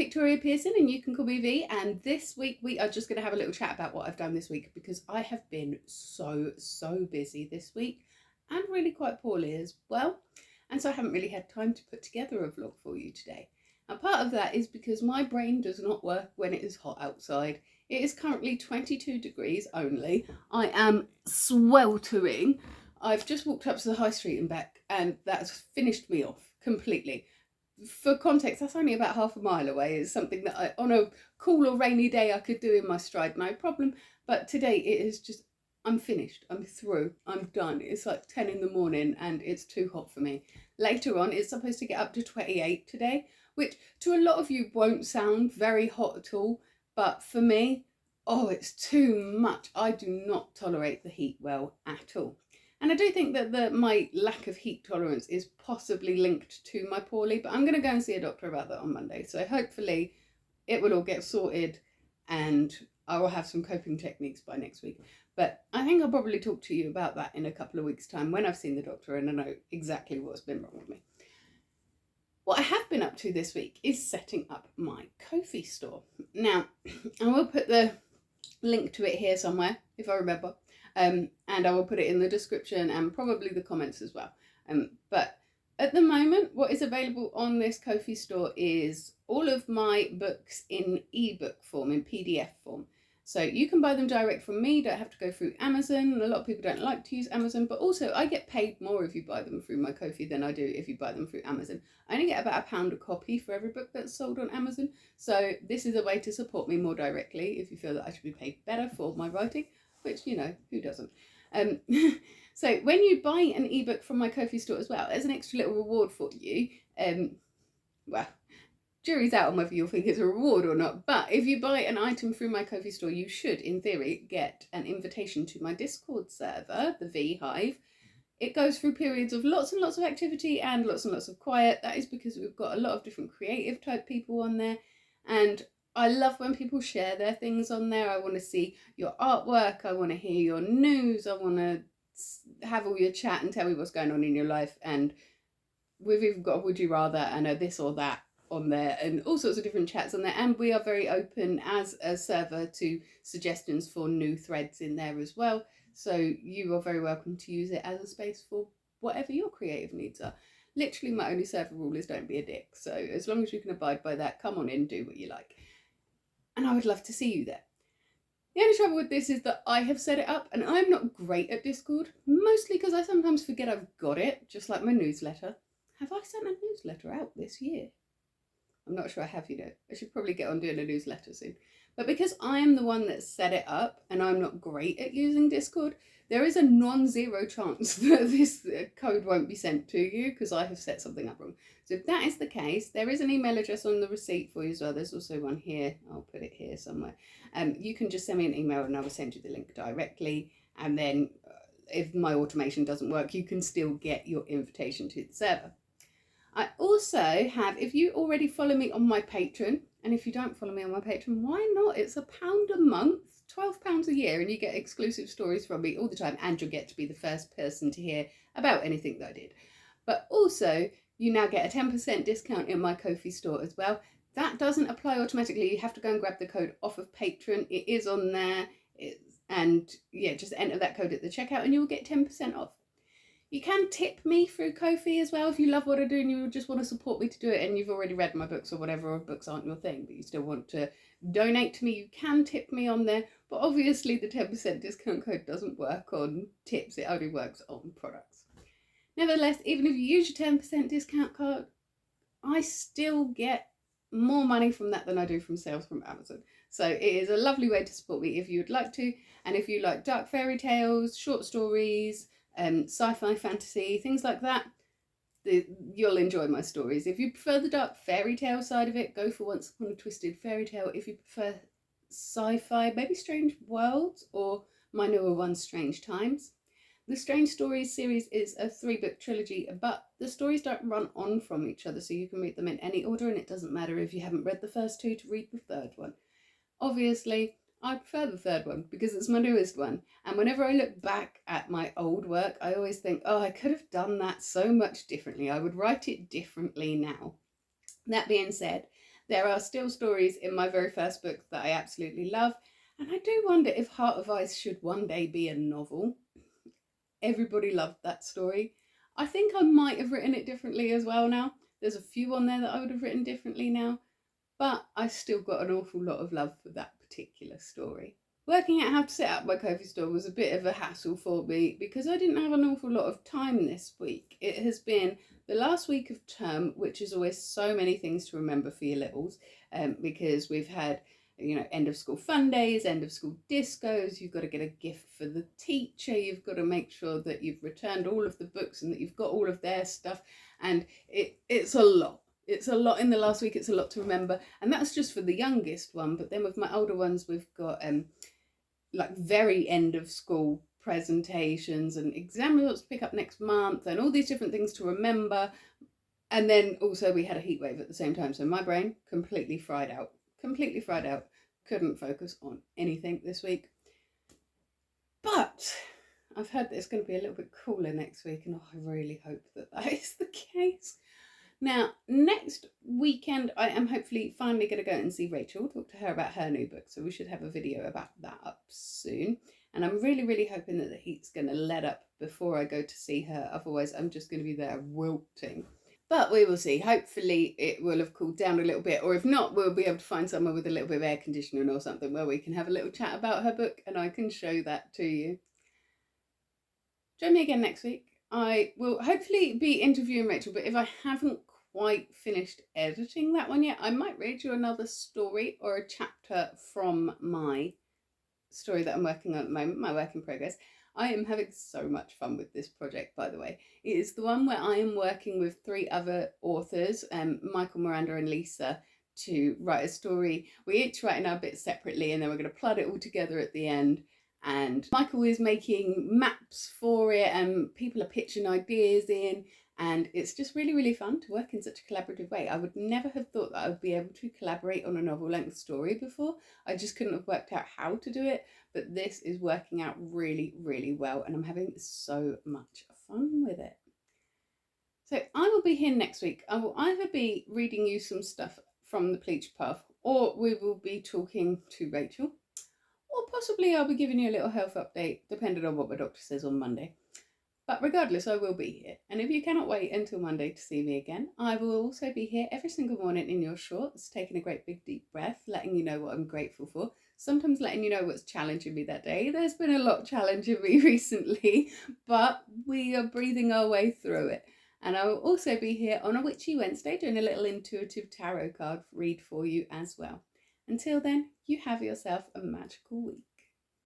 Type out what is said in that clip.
Victoria Pearson and you can call me V, and this week we are just going to have a little chat about what I've done this week because I have been so busy this week and really quite poorly as well, and so I haven't really had time to put together a vlog for you today. Now part of that is because my brain does not work when it is hot outside. It is currently 22 degrees only. I am sweltering. I've just walked up to the high street and back and that's finished me off completely. For context, that's only about half a mile away. It's something that I, on a cool or rainy day, I could do in my stride, no problem. But today it is just, I'm finished, I'm through, I'm done. It's like 10 in the morning and it's too hot for me. Later on, it's supposed to get up to 28 today, which to a lot of you won't sound very hot at all. But for me, oh, it's too much. I do not tolerate the heat well at all. And I do think that my lack of heat tolerance is possibly linked to my poorly, but I'm going to go and see a doctor about that on Monday. So hopefully it will all get sorted and I will have some coping techniques by next week. But I think I'll probably talk to you about that in a couple of weeks' time when I've seen the doctor and I know exactly what's been wrong with me. What I have been up to this week is setting up my Ko-fi store. Now, I will put the link to it here somewhere, if I remember. And I will put it in the description and probably the comments as well. But at the moment, what is available on this Ko-fi store is all of my books in ebook form, in PDF form. So you can buy them direct from me, don't have to go through Amazon. A lot of people don't like to use Amazon, but also I get paid more if you buy them through my Ko-fi than I do if you buy them through Amazon. I only get about £1 a copy for every book that's sold on Amazon. So this is a way to support me more directly if you feel that I should be paid better for my writing, which, you know, who doesn't? So when you buy an ebook from my Ko-fi store as well, there's an extra little reward for you. Well, jury's out on whether you'll think it's a reward or not, but if you buy an item through my Ko-fi store, you should, in theory, get an invitation to my Discord server, the V Hive. It goes through periods of lots and lots of activity and lots of quiet. That is because we've got a lot of different creative type people on there, and I love when people share their things on there. I want to see your artwork, I want to hear your news, I want to have all your chat and tell me what's going on in your life, and we've even got a would you rather and a this or that on there and all sorts of different chats on there, and we are very open as a server to suggestions for new threads in there as well, so you are very welcome to use it as a space for whatever your creative needs are. Literally my only server rule is don't be a dick, so as long as you can abide by that, come on in, do what you like, and I would love to see you there. The only trouble with this is that I have set it up and I'm not great at Discord, mostly because I sometimes forget I've got it, just like my newsletter. Have I sent a newsletter out this year? I'm not sure I have, you know. I should probably get on doing a newsletter soon. But because I am the one that set it up and I'm not great at using Discord, there is a non-zero chance that this code won't be sent to you because I have set something up wrong. So if that is the case, there is an email address on the receipt for you as well. There's also one here. I'll put it here somewhere. You can just send me an email and I will send you the link directly. And then if my automation doesn't work, you can still get your invitation to the server. I also have, if you already follow me on my Patreon, and if you don't follow me on my Patreon, why not? It's £1 a month, £12 a year, and you get exclusive stories from me all the time, and you'll get to be the first person to hear about anything that I did. But also, you now get a 10% discount in my Ko-fi store as well. That doesn't apply automatically. You have to go and grab the code off of Patreon. It is on there. And yeah, just enter that code at the checkout and you'll get 10% off. You can tip me through Ko-fi as well if you love what I do and you just want to support me to do it and you've already read my books or whatever, or books aren't your thing, but you still want to donate to me, you can tip me on there. But obviously the 10% discount code doesn't work on tips, it only works on products. Nevertheless, even if you use your 10% discount code, I still get more money from that than I do from sales from Amazon. So it is a lovely way to support me if you would like to. And if you like dark fairy tales, short stories, sci-fi, fantasy, things like that, you'll enjoy my stories. If you prefer the dark fairy tale side of it, go for Once Upon a Twisted Fairy Tale. If you prefer sci-fi, maybe Strange Worlds or my newer one, Strange Times. The Strange Stories series is a 3-book trilogy, but the stories don't run on from each other, so you can read them in any order, and it doesn't matter if you haven't read the first 2 to read the third one. Obviously, I prefer the third one because it's my newest one, and whenever I look back at my old work, I always think, oh, I could have done that so much differently. I would write it differently now. That being said, There are still stories in my very first book that I absolutely love, and I do wonder if Heart of Ice should one day be a novel. Everybody loved that story. I think I might have written it differently as well now. There's a few on there that I would have written differently now, but I still got an awful lot of love for that particular story. Working out how to set up my Ko-fi store was a bit of a hassle for me because I didn't have an awful lot of time this week. It has been the last week of term, which is always so many things to remember for your littles, because we've had, end of school fun days, end of school discos. You've got to get a gift for the teacher. You've got to make sure that you've returned all of the books and that you've got all of their stuff. And it's a lot. It's a lot in the last week. It's a lot to remember. And that's just for the youngest one. But then with my older ones, we've got like very end of school presentations and exam results to pick up next month and all these different things to remember. And then also we had a heat wave at the same time. So my brain completely fried out. Couldn't focus on anything this week. But I've heard that it's going to be a little bit cooler next week, and I really hope that that is the case. Now, next weekend, I am hopefully finally going to go and see Rachel, talk to her about her new book. So we should have a video about that up soon. And I'm really, really hoping that the heat's going to let up before I go to see her. Otherwise, I'm just going to be there wilting. But we will see. Hopefully it will have cooled down a little bit. Or if not, we'll be able to find somewhere with a little bit of air conditioning or something where we can have a little chat about her book and I can show that to you. Join me again next week. I will hopefully be interviewing Rachel, but if I haven't quite finished editing that one yet, I might read you another story or a chapter from my story that I'm working on at the moment, my work in progress. I am having so much fun with this project, by the way. It is the one where I am working with 3 other authors, Michael, Miranda and Lisa, to write a story. We each write in our bits separately and then we're going to plot it all together at the end. And Michael is making maps for it and people are pitching ideas in, and it's just really, really fun to work in such a collaborative way. I would never have thought that I would be able to collaborate on a novel-length story before. I just couldn't have worked out how to do it, but this is working out really, really well, and I'm having so much fun with it. So I will be here next week. I will either be reading you some stuff from the Pleach Path, or we will be talking to Rachel, or possibly I'll be giving you a little health update, depending on what my doctor says on Monday. But regardless, I will be here. And if you cannot wait until Monday to see me again, I will also be here every single morning in your shorts, taking a great big deep breath, letting you know what I'm grateful for, sometimes letting you know what's challenging me that day. There's been a lot challenging me recently, but we are breathing our way through it. And I will also be here on a Witchy Wednesday doing a little intuitive tarot card read for you as well. Until then, you have yourself a magical week.